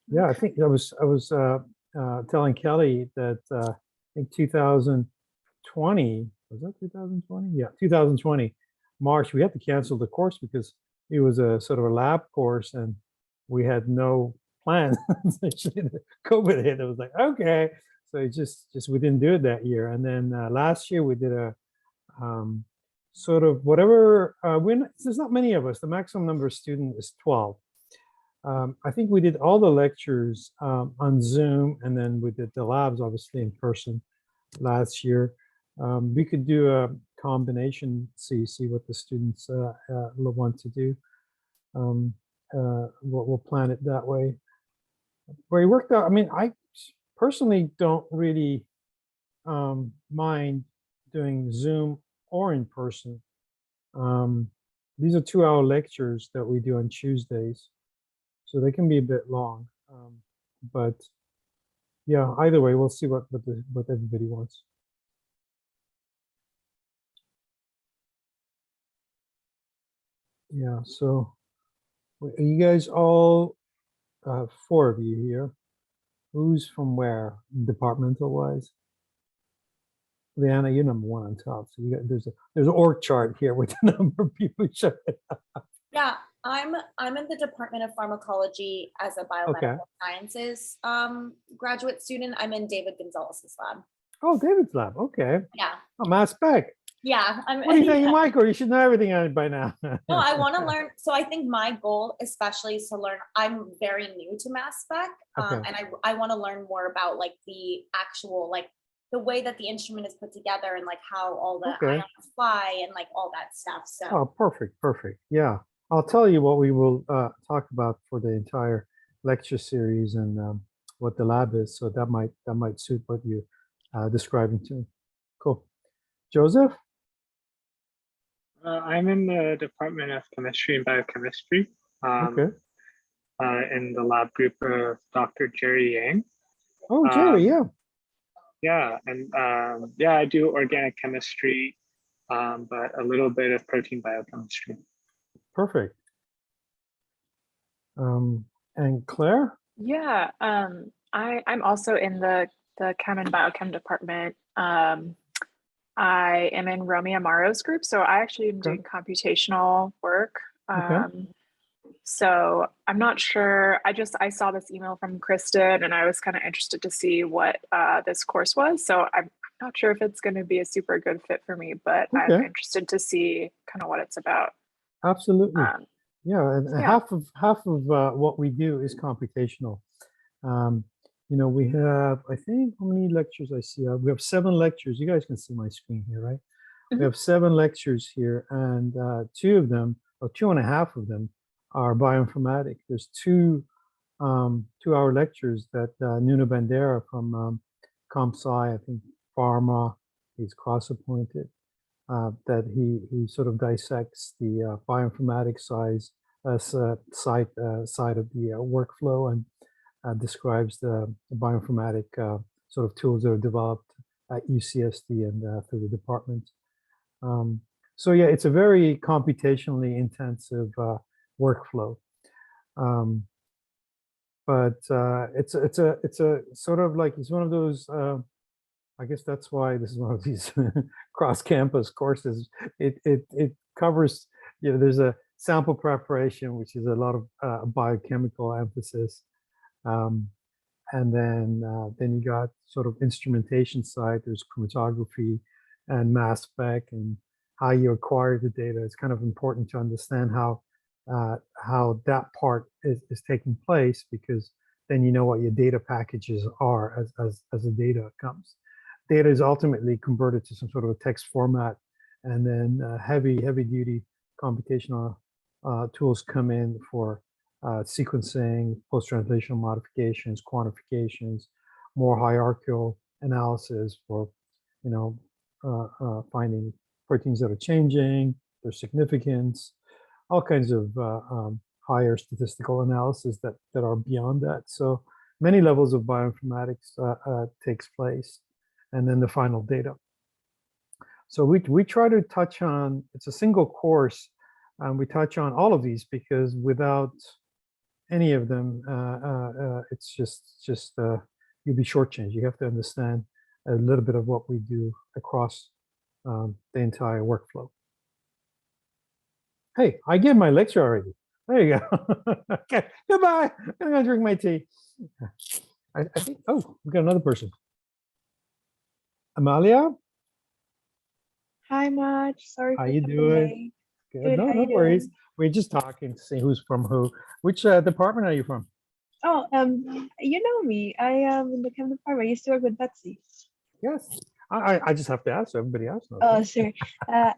Yeah, I think I was telling Kelly that I think 2020, was that 2020? Yeah, 2020 March, we had to cancel the course because it was a sort of a lab course and we had no plan. COVID hit. It was like, okay, so it just we didn't do it that year. And then last year we did a sort of whatever. There's not many of us. The maximum number of students is 12. I think we did all the lectures on Zoom, and then we did the labs obviously in person last year. We could do a combination, see what the students want to do. We'll plan it that way. Where it worked out, I mean, I personally don't really mind doing Zoom or in person. These are 2-hour lectures that we do on Tuesdays. So they can be a bit long, but yeah, either way, we'll see what everybody wants. Yeah, so are you guys all 4 of you here? Who's from where, departmental wise? Leanna, you're number 1 on top. So you got there's an org chart here with the number of people showing up. Yeah. I'm in the Department of Pharmacology as a biomedical sciences graduate student. I'm in David Gonzalez's lab. Oh, David's lab. Okay. Yeah. Oh, mass spec. Yeah. What do you think, Michael? You should know everything on it by now. No, I want to learn. So I think my goal, especially, is to learn. I'm very new to mass spec, and I want to learn more about like the actual the way that the instrument is put together and like how all the ions fly and like all that stuff. So. Oh, perfect. Yeah. I'll tell you what we will talk about for the entire lecture series and what the lab is. So that might suit what you're describing to me. Cool. Joseph? I'm in the Department of Chemistry and Biochemistry. In the lab group of Dr. Jerry Yang. Oh, Jerry, yeah. Yeah, and I do organic chemistry, but a little bit of protein biochemistry. Perfect. And Claire? Yeah, I'm also in the Chem and Biochem department. I am in Romy Amaro's group, so I actually am doing computational work. So I'm not sure. I saw this email from Kristen, and I was kind of interested to see what this course was. So I'm not sure if it's going to be a super good fit for me, but I'm interested to see kind of what it's about. Absolutely. Yeah, and half of what we do is computational. You know, we have, I think, how many lectures I see? We have 7 lectures. You guys can see my screen here, right? We have 7 lectures here, and 2 of them, or 2.5 of them, are bioinformatics. There's 2 2-hour lectures that Nuno Bandeira from Comp Sci, I think Pharma, he's cross-appointed, that he sort of dissects the bioinformatics side of the workflow and describes the bioinformatic sort of tools that are developed at UCSD and through the department. So yeah, it's a very computationally intensive workflow, but it's a sort of like, it's one of those. I guess that's why this is one of these cross-campus courses. It covers, you know, there's a sample preparation, which is a lot of biochemical emphasis. And then you got sort of instrumentation side, there's chromatography and mass spec and how you acquire the data. It's kind of important to understand how that part is taking place, because then you know what your data packages are as the data comes. Data is ultimately converted to some sort of a text format, and then heavy duty computational tools come in for sequencing, post-translational modifications, quantifications, more hierarchical analysis for, you know, finding proteins that are changing, their significance, all kinds of higher statistical analysis that are beyond that. So many levels of bioinformatics takes place, and then the final data. So we try to touch on, it's a single course, and we touch on all of these, because without any of them, it's just you'll be shortchanged. You have to understand a little bit of what we do across the entire workflow. Hey, I gave my lecture already. There you go. Okay, goodbye. I'm gonna drink my tea. I think, oh, we got another person. Amalia, Hi, Marge. Sorry how for you coming doing? late. Good. Good, No, how no you worries. doing? We're just talking to see who's from who. Which department are you from? Oh, you know me. I am in the chem department. I used to work with Betsy. Yes. I just have to ask. Everybody else knows. Oh, right? sure.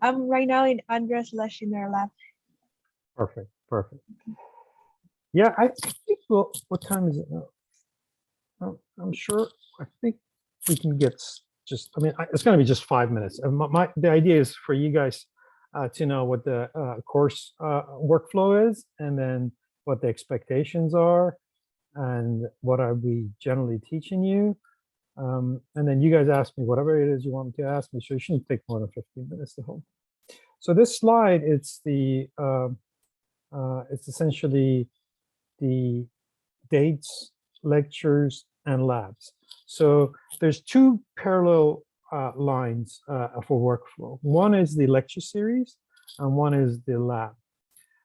I'm right now in Andres Leshiner lab. Perfect. Perfect. Yeah, I think, well, what time is it now? I'm sure, I think we can get just, I mean, it's going to be just 5 minutes. And the idea is for you guys to know what the course workflow is, and then what the expectations are, and what are we generally teaching you. And then you guys ask me whatever it is you want me to ask me. So it shouldn't take more than 15 minutes to hold. So this slide, it's essentially the dates, lectures, and labs. So there's two parallel lines for workflow. One is the lecture series, and one is the lab.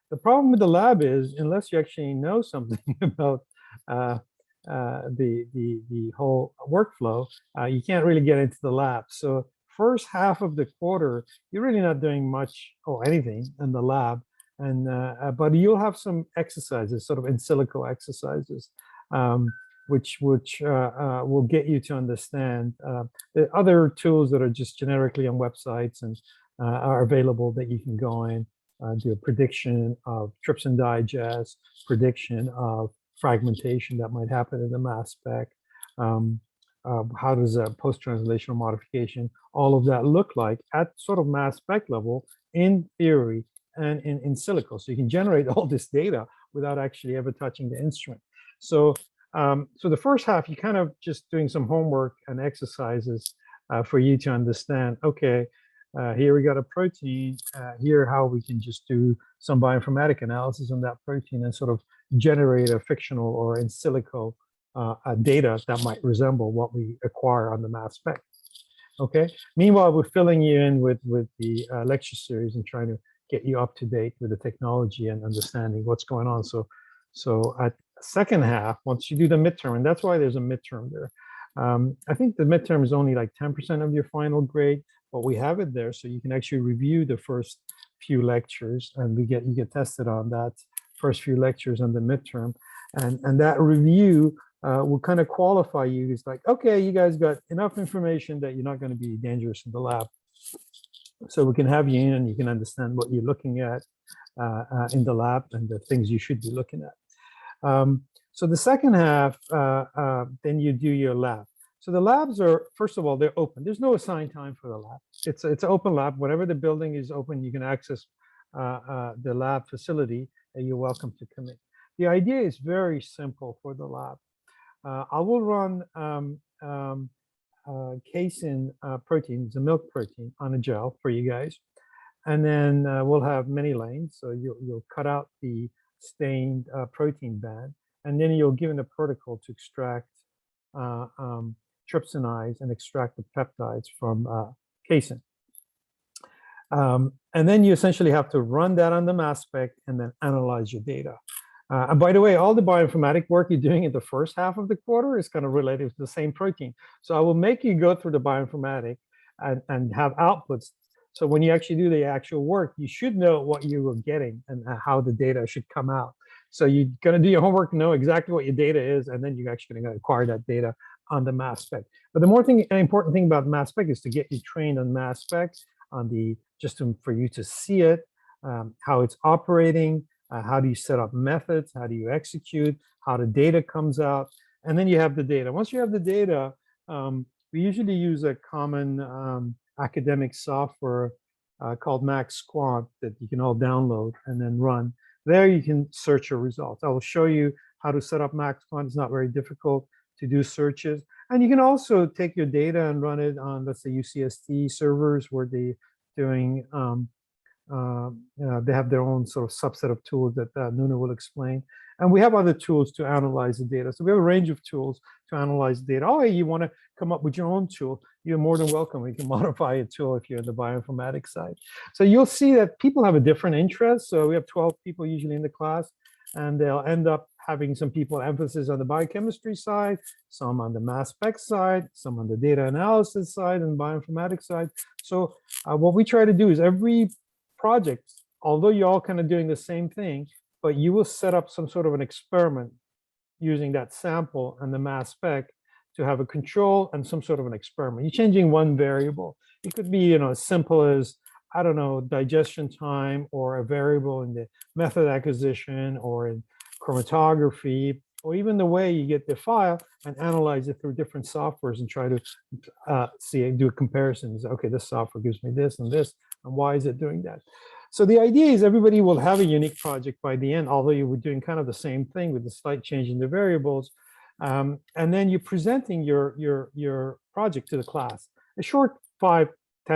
The problem with the lab is, unless you actually know something about the whole workflow, you can't really get into the lab. So first half of the quarter, you're really not doing much or anything in the lab, and but you'll have some exercises, sort of in silico exercises, which will get you to understand the other tools that are just generically on websites and are available that you can go in. Do a prediction of trypsin digest, prediction of fragmentation that might happen in the mass spec. How does a post-translational modification, all of that look like at sort of mass spec level in theory and in silico? So you can generate all this data without actually ever touching the instrument. So, so the first half, you're kind of just doing some homework and exercises for you to understand, okay, here we got a protein, here how we can just do some bioinformatic analysis on that protein and sort of generate a fictional or in silico data that might resemble what we acquire on the mass spec. Okay. Meanwhile, we're filling you in with the lecture series and trying to get you up to date with the technology and understanding what's going on. So at second half, once you do the midterm, and that's why there's a midterm there. I think the midterm is only like 10% of your final grade, but we have it there so you can actually review the first few lectures, and you get tested on that first few lectures on the midterm, and that review will kind of qualify you. It's like, okay, you guys got enough information that you're not going to be dangerous in the lab, so we can have you in and you can understand what you're looking at in the lab and the things you should be looking at. So the second half, then you do your lab. So the labs are, first of all, they're open. There's no assigned time for the lab. It's an open lab. Whenever the building is open, you can access the lab facility, and you're welcome to come in. The idea is very simple for the lab. I will run casein protein, the milk protein, on a gel for you guys. And then we'll have many lanes. So you'll cut out the stained protein band, and then you'll give it a protocol to extract trypsinize and extract the peptides from casein. And then you essentially have to run that on the mass spec and then analyze your data. And by the way, all the bioinformatic work you're doing in the first half of the quarter is kind of related to the same protein. So I will make you go through the bioinformatic and have outputs. So when you actually do the actual work, you should know what you were getting and how the data should come out. So you're going to do your homework, know exactly what your data is, and then you're actually going to acquire that data on the mass spec. But the more important thing about mass spec is to get you trained on mass spec, on the for you to see it, how it's operating, how do you set up methods, how do you execute, how the data comes out, and then you have the data. Once you have the data, we usually use a common academic software called MaxQuant that you can all download and then run. There you can search your results. I will show you how to set up MaxQuant. It's not very difficult to do searches. And you can also take your data and run it on, let's say, UCSD servers where they're doing They have their own sort of subset of tools that Nuna will explain. And we have other tools to analyze the data. So we have a range of tools to analyze data. Oh, hey, you want to come up with your own tool? You're more than welcome. We can modify a tool if you're in the bioinformatics side. So you'll see that people have a different interest. So we have 12 people usually in the class, and they'll end up having some people emphasis on the biochemistry side, some on the mass spec side, some on the data analysis side and bioinformatics side. So what we try to do is every project, although you're all kind of doing the same thing, but you will set up some sort of an experiment using that sample and the mass spec to have a control and some sort of an experiment. You're changing one variable. It could be, as simple as, I don't know, digestion time, or a variable in the method acquisition, or in chromatography, or even the way you get the file and analyze it through different softwares and try to do comparisons. Okay, this software gives me this and this, and why is it doing that? So the idea is everybody will have a unique project by the end, although you were doing kind of the same thing with the slight change in the variables. And then you're presenting your project to the class. A short 5-10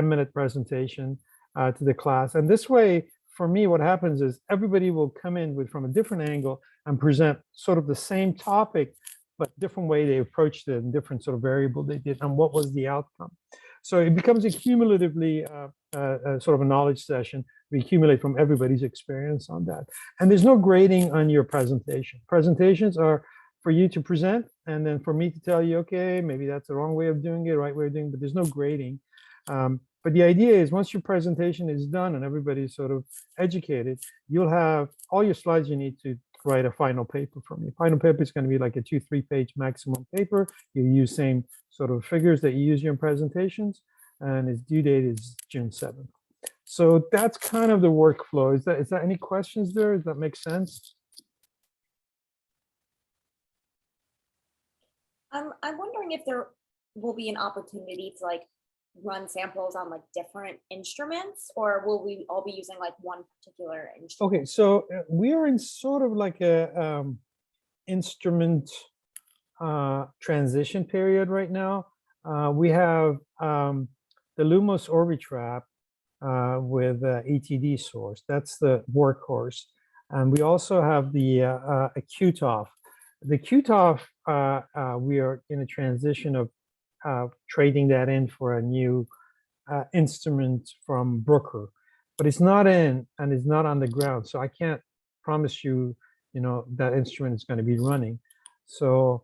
minute presentation to the class. And this way, for me, what happens is everybody will come in from a different angle and present sort of the same topic, but different way they approached it and different sort of variable they did and what was the outcome. So it becomes a cumulatively sort of a knowledge session. We accumulate from everybody's experience on that. And there's no grading on your presentation. Presentations are for you to present, and then for me to tell you, okay, maybe that's the wrong way of doing it, right way of doing it, but there's no grading. But the idea is once your presentation is done and everybody's sort of educated, you'll have all your slides you need to write a final paper from you. Final paper is going to be like a 2-3 page maximum paper. You use same sort of figures that you use in your presentations, and its due date is June 7th. So that's kind of the workflow. Is there any questions there? Does that make sense? I'm wondering if there will be an opportunity to like run samples on like different instruments, or will we all be using like one particular instrument? Okay, so we are in sort of like a instrument transition period right now. We have the Lumos Orbitrap with ETD source. That's the workhorse. And we also have the a QTOF. The QTOF, we are in a transition of trading that in for a new instrument from Brooker, but it's not in and it's not on the ground. So I can't promise you, that instrument is going to be running. So,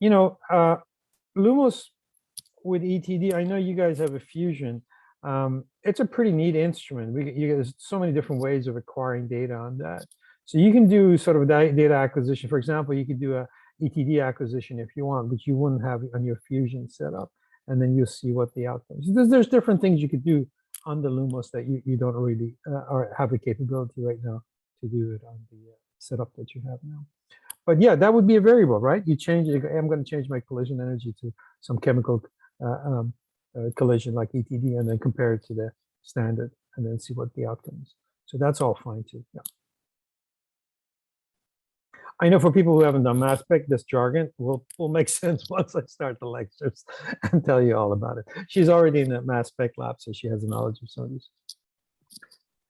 Lumos with ETD, I know you guys have a Fusion. It's a pretty neat instrument. There's so many different ways of acquiring data on that. So you can do sort of data acquisition. For example, you could do a ETD acquisition if you want, but you wouldn't have it on your Fusion setup, and then you'll see what the outcome is. There's different things you could do on the Lumos that you don't really or have the capability right now to do it on the setup that you have now. But yeah, that would be a variable, right? You change it. I'm going to change my collision energy to some chemical collision like ETD, and then compare it to the standard, and then see what the outcome is. So that's all fine too. Yeah. I know for people who haven't done mass spec, this jargon will make sense once I start the lectures and tell you all about it. She's already in the mass spec lab, so she has a knowledge of some of these.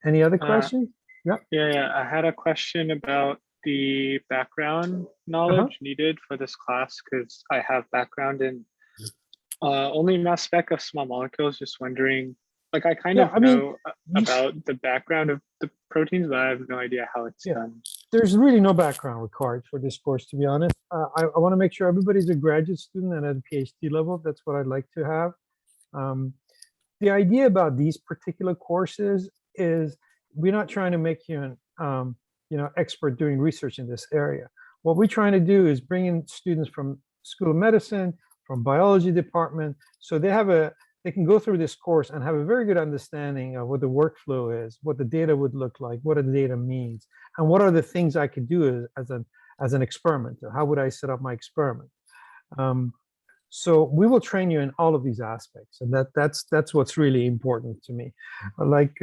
Any other questions? Yeah. I had a question about the background knowledge needed for this class, because I have background in only mass spec of small molecules. Just wondering, like I kind of know about the background of the proteins, but I have no idea how it's done. There's really no background required for this course, to be honest. I want to make sure everybody's a graduate student and at a PhD level. That's what I'd like to have. The idea about these particular courses is we're not trying to make you an expert doing research in this area. What we're trying to do is bring in students from School of Medicine, from biology department, so they can go through this course and have a very good understanding of what the workflow is, what the data would look like, what the data means, and what are the things I could do as an experimenter. How would I set up my experiment? So we will train you in all of these aspects, and that's what's really important to me. Like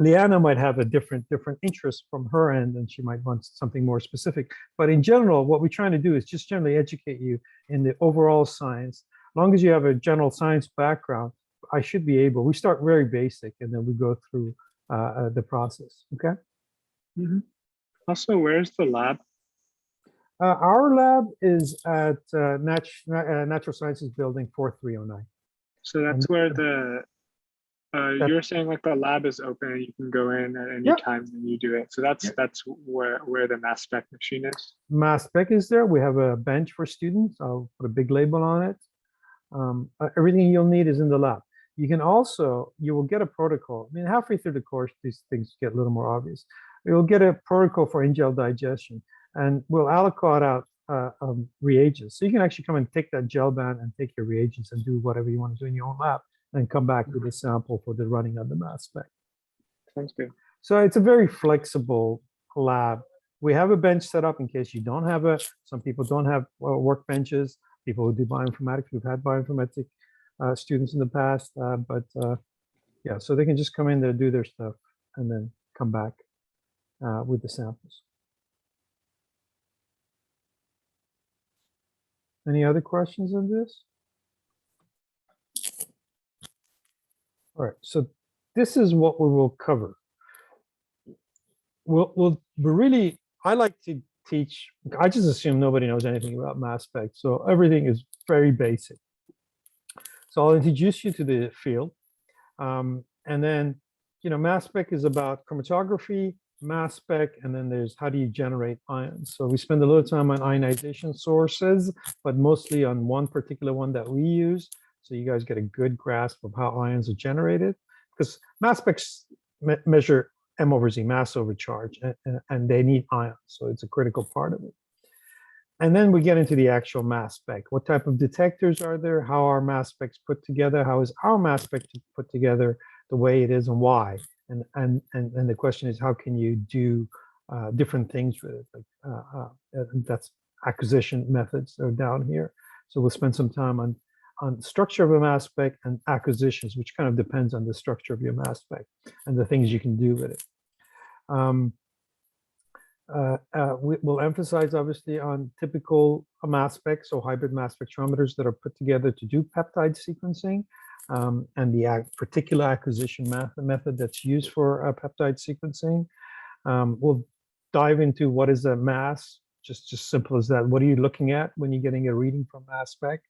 Liana might have a different interest from her end, and she might want something more specific. But in general, what we're trying to do is just generally educate you in the overall science. As long as you have a general science background, I should be able, we start very basic and then we go through the process, okay? Also, where's the lab? Our lab is at Natural Sciences Building 4309. So that's where the, you're saying like the lab is open and you can go in at any time and you do it. So that's where the mass spec machine is. Mass spec is there. We have a bench for students. I'll put a big label on it. Everything you'll need is in the lab. You can also, you will get a protocol. I mean, halfway through the course, these things get a little more obvious. You'll get a protocol for in-gel digestion, and we'll allocate out reagents. So you can actually come and take that gel band and take your reagents and do whatever you want to do in your own lab, and come back with a sample for the running of the mass spec. Sounds good. So it's a very flexible lab. We have a bench set up in case you don't have some people don't have workbenches. People who do bioinformatics, we've had bioinformatic students in the past, yeah, so they can just come in there, do their stuff, and then come back with the samples. Any other questions on this? All right, so this is what we will cover. I like to teach, I just assume nobody knows anything about mass spec, so everything is very basic. So I'll introduce you to the field. And then, mass spec is about chromatography, mass spec, and then there's how do you generate ions. So we spend a little time on ionization sources, but mostly on one particular one that we use. So you guys get a good grasp of how ions are generated, because mass specs measure M over Z, mass over charge, and they need ions. So it's a critical part of it. And then we get into the actual mass spec. What type of detectors are there? How are mass specs put together? How is our mass spec put together the way it is, and why? And the question is, how can you do different things with it? Like, that's acquisition methods are down here. So we'll spend some time on structure of a mass spec and acquisitions, which kind of depends on the structure of your mass spec and the things you can do with it. We'll emphasize, obviously, on typical mass specs, so hybrid mass spectrometers that are put together to do peptide sequencing, and the particular acquisition method that's used for peptide sequencing. We'll dive into what is a mass, just simple as that. What are you looking at when you're getting a reading from mass spec?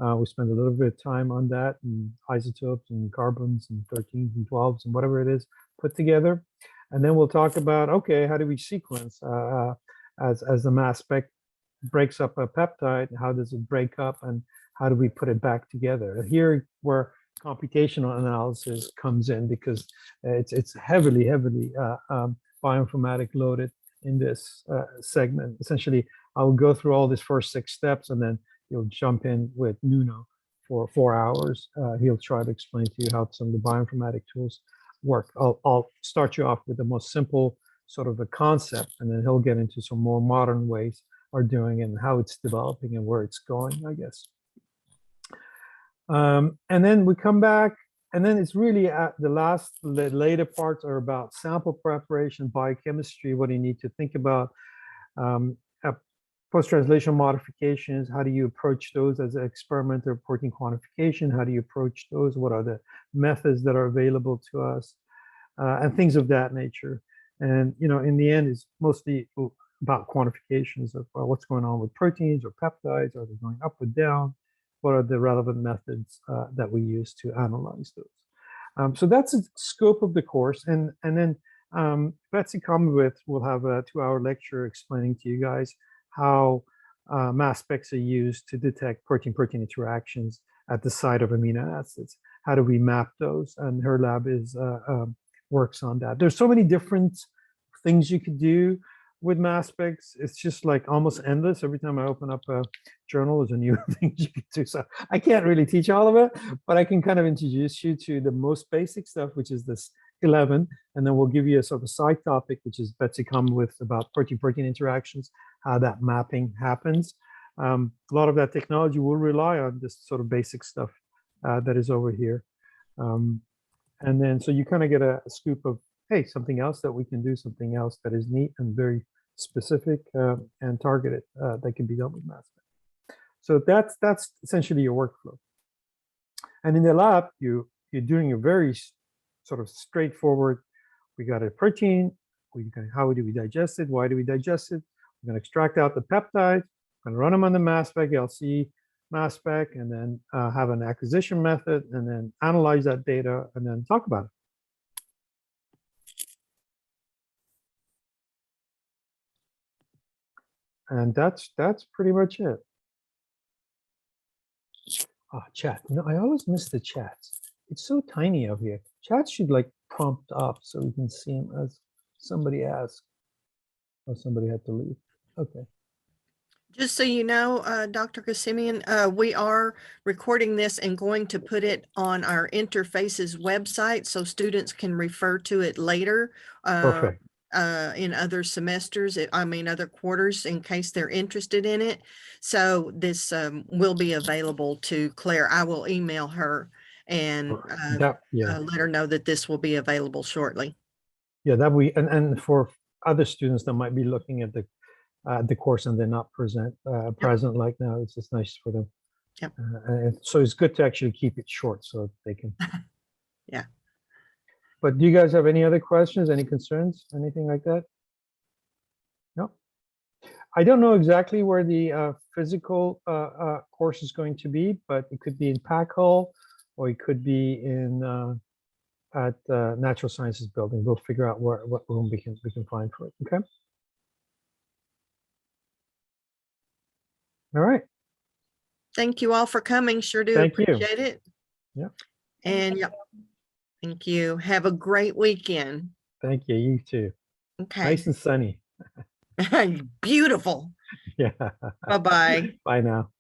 We spend a little bit of time on that, and isotopes and carbons and 13s and 12s and whatever it is put together. And then we'll talk about, okay, how do we sequence as the mass spec breaks up a peptide? How does it break up, and how do we put it back together? Here where computational analysis comes in, because it's heavily bioinformatic loaded in this segment. Essentially, I'll go through all these first 6 steps, and then you'll jump in with Nuno for 4 hours. He'll try to explain to you how some of the bioinformatic tools work. I'll start you off with the most simple sort of a concept, and then he'll get into some more modern ways of doing it and how it's developing and where it's going, I guess. And then we come back, and then it's really at the later parts are about sample preparation, biochemistry, what do you need to think about, post-translational modifications, how do you approach those as an experimenter, protein quantification, how do you approach those, what are the methods that are available to us, and things of that nature. And, in the end, it's mostly about quantifications of what's going on with proteins or peptides, are they going up or down, what are the relevant methods that we use to analyze those. So that's the scope of the course. And then Betsy Commonwealth will have a 2-hour lecture explaining to you guys how mass specs are used to detect protein-protein interactions at the site of amino acids. How do we map those? And her lab works on that. There's so many different things you could do with mass specs. It's just like almost endless. Every time I open up a journal, there's a new thing you can do. So I can't really teach all of it, but I can kind of introduce you to the most basic stuff, which is this 11, and then we'll give you a sort of side topic, which is Betsy Commonwealth about protein-protein interactions, how that mapping happens. A lot of that technology will rely on this sort of basic stuff that is over here. And then, so you kind of get a scoop of, hey, something else that we can do, something else that is neat and very specific and targeted that can be done with mass spec. So that's essentially your workflow. And in the lab, you you're doing a very sort of straightforward, we got a protein, how do we digest it? Why do we digest it? We're going to extract out the peptides, and run them on the mass spec, LC mass spec, and then have an acquisition method, and then analyze that data, and then talk about it. And that's pretty much it. Chat. I always miss the chats. It's so tiny out here. Chats should like prompt up so we can see them as somebody asked. Oh, somebody had to leave. Okay. Just so you know, Dr. Kasimian, we are recording this and going to put it on our interfaces website so students can refer to it later. Perfect. In other semesters, other quarters, in case they're interested in it. So this will be available to Claire. I will email her and let her know that this will be available shortly. Yeah, that and for other students that might be looking at the course and they're not present like now, it's just nice for them. Yep. And so it's good to actually keep it short so they can. Yeah. But do you guys have any other questions, any concerns, anything like that? No. I don't know exactly where the physical course is going to be, but it could be in Pack Hall, or it could be in at Natural Sciences Building. We'll figure out what room we can find for it. Okay. All right. Thank you all for coming. Sure do Thank you. appreciate it. Yeah. And yeah, thank you. Have a great weekend. Thank you. You too. Okay. Nice and sunny. Beautiful. Yeah. Bye-bye. Bye now.